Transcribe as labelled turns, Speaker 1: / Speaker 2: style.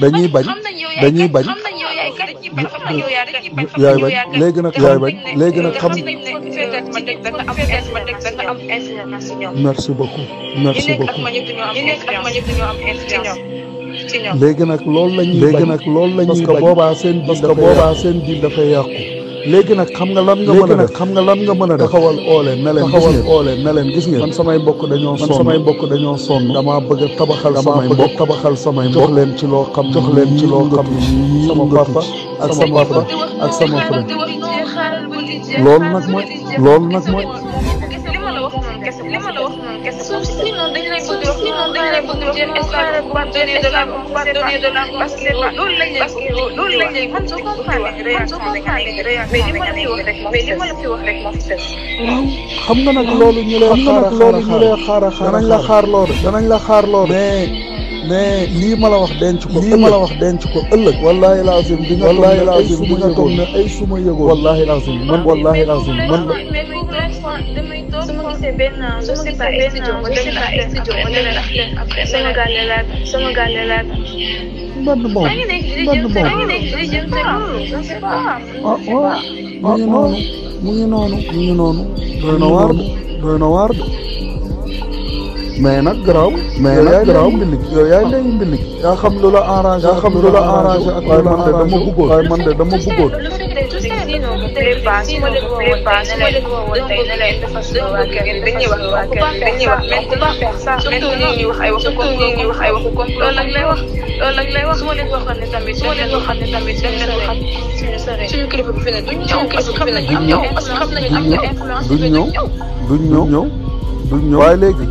Speaker 1: dañuy bañ dañuy bañ yaay bañ léegi nag yaay bañ léegi nag xam merci beaucoup merci beaucoup léegi nag loolu la ñuy léegi nag loolu la ñuy parce que boobaa seen diil dafay yàqu léegi nag xam nga lan nga mën a def xam nga lan nga mën a def taxawal oole ne leen gis ngeen man samay mbokk dañoo sonn damaa bëgg a tabaxal samay mbokk jox leen ci loo xam sama papa ak sama frère loolu nag mooy
Speaker 2: sinon dañ lay bëgg jël espace pour donner de l'argent parce que loolu lañ lay man soo comprendre mais li ma la fi wax rek moo fi des.
Speaker 1: waaw xam nga nag loolu ñu lay xaar danañ la xaar loolu mais lii ma la wax denc ko ëllëg wallahi lazim di nga toog ne ay suma yëgoo wallahi lazim man
Speaker 2: sama gisee benn je sais pas studio ma dem na studio ma dem na après sama gàlle laat
Speaker 1: mband moom mu ngi noonu doy na waar de mais nag garaaw yow yaay ndey mbilig yaa xam lu la arrangé ak waaye man de dama bëggoon duñ ñëw waaye léegi